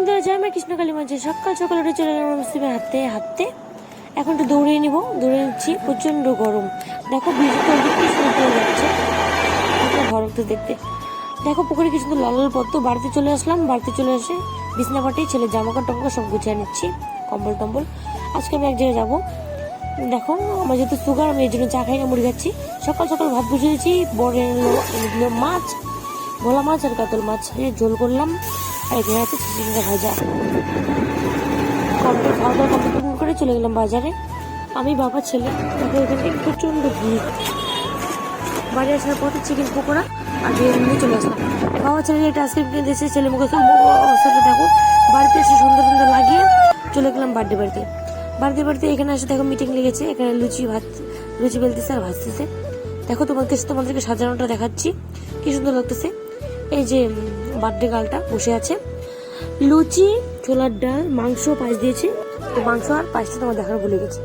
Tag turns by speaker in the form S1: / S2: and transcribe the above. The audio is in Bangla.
S1: বন্ধুরা, জয় মা কৃষ্ণকালী মাঝে সকাল সকাল উঠে চলে গেলাম হাঁটতে হাঁটতে। এখন একটু দৌড়িয়ে নিচ্ছি। প্রচন্ড গরম। দেখো বৃষ্টি কি সুন্দর যাচ্ছে, ভালো লাগছে দেখতে। দেখো পুকুরে কি সুন্দর লাল লাল পদ্ম। বাড়িতে চলে আসলাম, বাড়িতে চলে এসে বিছনা পাটি ছেলে জামাকাপড় টামাকাপড় সব গুছিয়ে নিচ্ছি, কম্বল টম্বল। আজকে আমি এক জায়গায় যাবো। দেখো আমার যেহেতু সুগার, আমি এই জন্য চা খাই না, মুড়ি খাচ্ছি। সকাল সকাল ভাত বসিয়েছি, বড় মাছ, ভোলা মাছ আর কাতল মাছ দিয়ে ঝোল করলাম। আর এখানে আছে চিচিঙ্গা ভাজা। কমপ্লিট খাওয়া দাওয়া কমপ্লিট করে চলে গেলাম বাজারে, আমি বাবা ছেলে। দেখো এখানে প্রচন্ড ভিড়। বাড়ি আসার পথে চিকেন পকোড়া আর বিরিয়ানি নিয়ে চলে আসলাম। বাবা ছেলে একটা আইসক্রিম কিনে দিয়েছে, ছেলে মুখে অবস্থাটা দেখো। বাড়িতে এসে সুন্দর সুন্দর লাগিয়ে চলে গেলাম বাড়িতে এখানে এসে দেখো মিটিং লেগেছে। এখানে লুচি বেলতেছে আর ভাজতেছে। দেখো তোমাদেরকে সাজানোটা দেখাচ্ছি, কি সুন্দর লাগতেছে। এই যে বার্থডে গার্লটা বসে আছে, লুচি, ছোলার ডাল, মাংস, পায়েস দিয়েছে। তো মাংস আর পায়েসটা তোমার দেখার ভুলে গেছে।